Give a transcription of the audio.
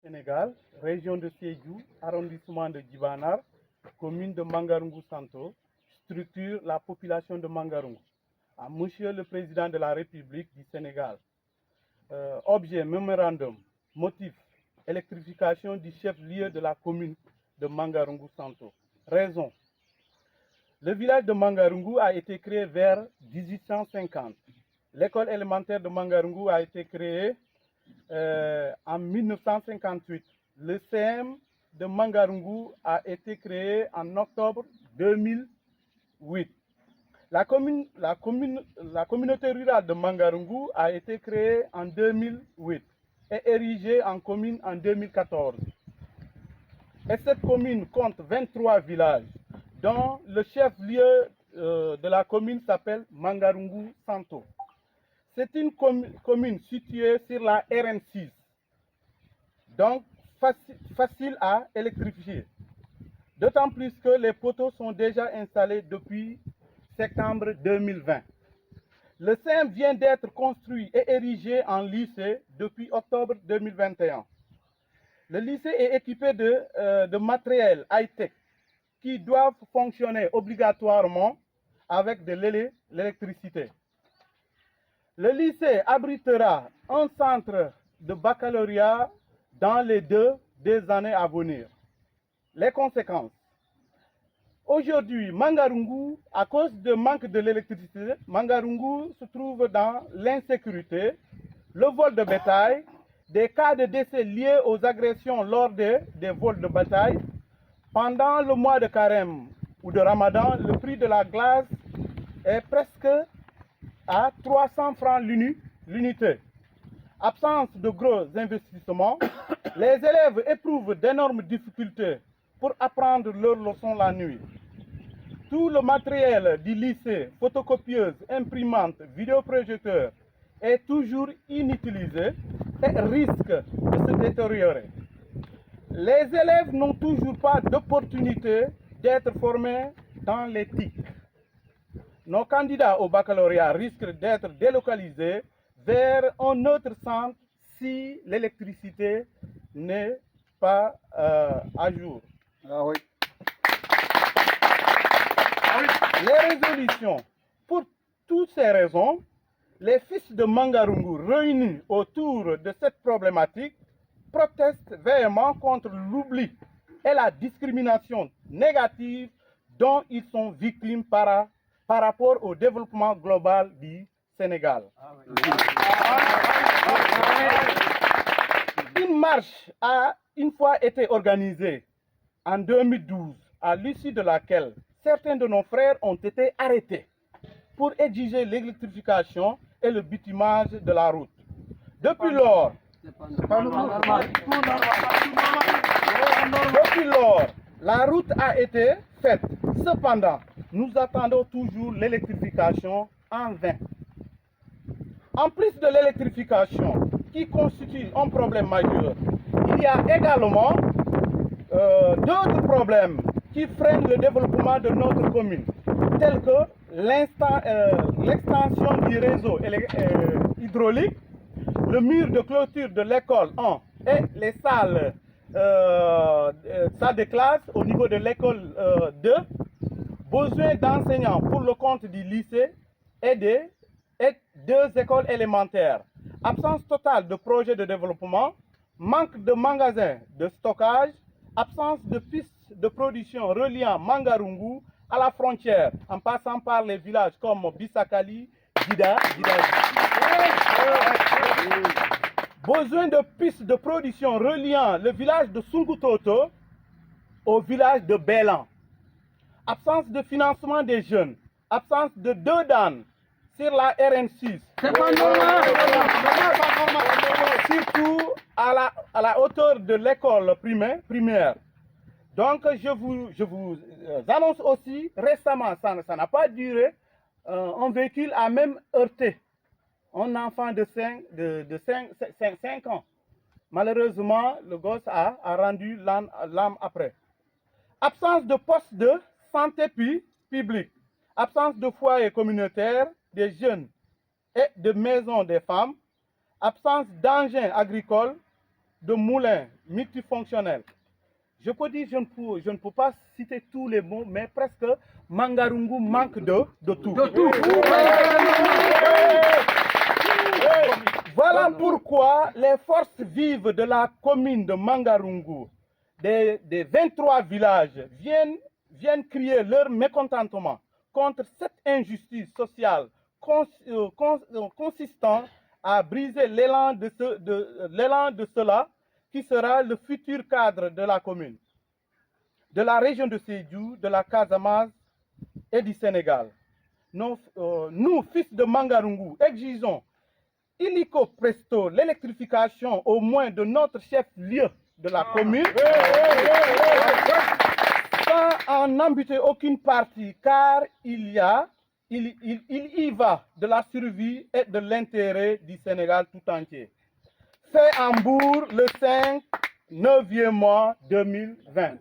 Sénégal, région de Sédhiou, arrondissement de Djibanar, commune de Mangarungu Santo, structure la population de Mangarungu. À Monsieur le Président de la République du Sénégal. Objet, mémorandum, motif, électrification du chef-lieu de la commune de Mangarungu Santo. Raison. Le village de Mangarungu a été créé vers 1850. L'école élémentaire de Mangarungu a été créée en 1958. Le CM de Mangarungu a été créé en octobre 2008. La communauté rurale de Mangarungu a été créée en 2008 et érigée en commune en 2014. Et cette commune compte 23 villages, dont le chef-lieu de la commune s'appelle Mangarungu Santo. C'est une commune située sur la RN6, donc facile à électrifier. D'autant plus que les poteaux sont déjà installés depuis septembre 2020. Le CEM vient d'être construit et érigé en lycée depuis octobre 2021. Le lycée est équipé de matériel high-tech qui doivent fonctionner obligatoirement avec de l'électricité. Le lycée abritera un centre de baccalauréat dans les deux années à venir. Les conséquences. Aujourd'hui, Mangarungu, à cause du manque de l'électricité, Mangarungu se trouve dans l'insécurité, le vol de bétail, des cas de décès liés aux agressions lors des vols de bétail. Pendant le mois de Carême ou de Ramadan, le prix de la glace est presque à 300 francs l'unité. Absence de gros investissements, les élèves éprouvent d'énormes difficultés pour apprendre leurs leçons la nuit. Tout le matériel du lycée, photocopieuse, imprimante, vidéoprojecteur, est toujours inutilisé et risque de se détériorer. Les élèves n'ont toujours pas d'opportunité d'être formés dans les TIC. Nos candidats au baccalauréat risquent d'être délocalisés vers un autre centre si l'électricité n'est pas à jour. Ah oui. Les résolutions. Pour toutes ces raisons, les fils de Mangarungu réunis autour de cette problématique protestent véhément contre l'oubli et la discrimination négative dont ils sont victimes par rapport au développement global du Sénégal. Une marche a une fois été organisée en 2012, à l'issue de laquelle certains de nos frères ont été arrêtés pour exiger l'électrification et le bitumage de la route. Depuis lors, la route a été faite. Cependant, nous attendons toujours l'électrification en vain. En plus de l'électrification, qui constitue un problème majeur, il y a également d'autres problèmes qui freinent le développement de notre commune, tels que l'extension du réseau hydraulique, le mur de clôture de l'école 1 et les salles de classe au niveau de l'école 2, besoin d'enseignants pour le compte du lycée et deux écoles élémentaires, absence totale de projets de développement, manque de magasins de stockage, absence de pistes de production reliant Mangarungu à la frontière, en passant par les villages comme Bissakali, Gida. Besoin de pistes de production reliant le village de Sungutoto au village de Bélan. Absence de financement des jeunes, absence de deux dames sur la RN6. C'est pas normal. Surtout à la hauteur de l'école primaire. Donc je vous annonce aussi, récemment, ça n'a pas duré, un véhicule a même heurté un enfant de 5 ans. Malheureusement, le gosse a rendu l'âme après. Absence de poste de santé publique, absence de foyer communautaire des jeunes et de maisons des femmes, absence d'engins agricoles, de moulins multifonctionnels. Je peux dire, je ne peux pas citer tous les mots, mais presque Mangarungu manque de tout. Voilà pourquoi les forces vives de la commune de Mangarungu, des 23 villages, viennent crier leur mécontentement contre cette injustice sociale consistant à briser l'élan de cela qui sera le futur cadre de la commune, de la région de Sédhiou, de la Casamance et du Sénégal. Nous, fils de Mangarungu, exigeons illico presto l'électrification au moins de notre chef-lieu de la commune, sans en amputer aucune partie, car il y va de la survie et de l'intérêt du Sénégal tout entier. Fait en Bourg le 5, 9e mois 2020.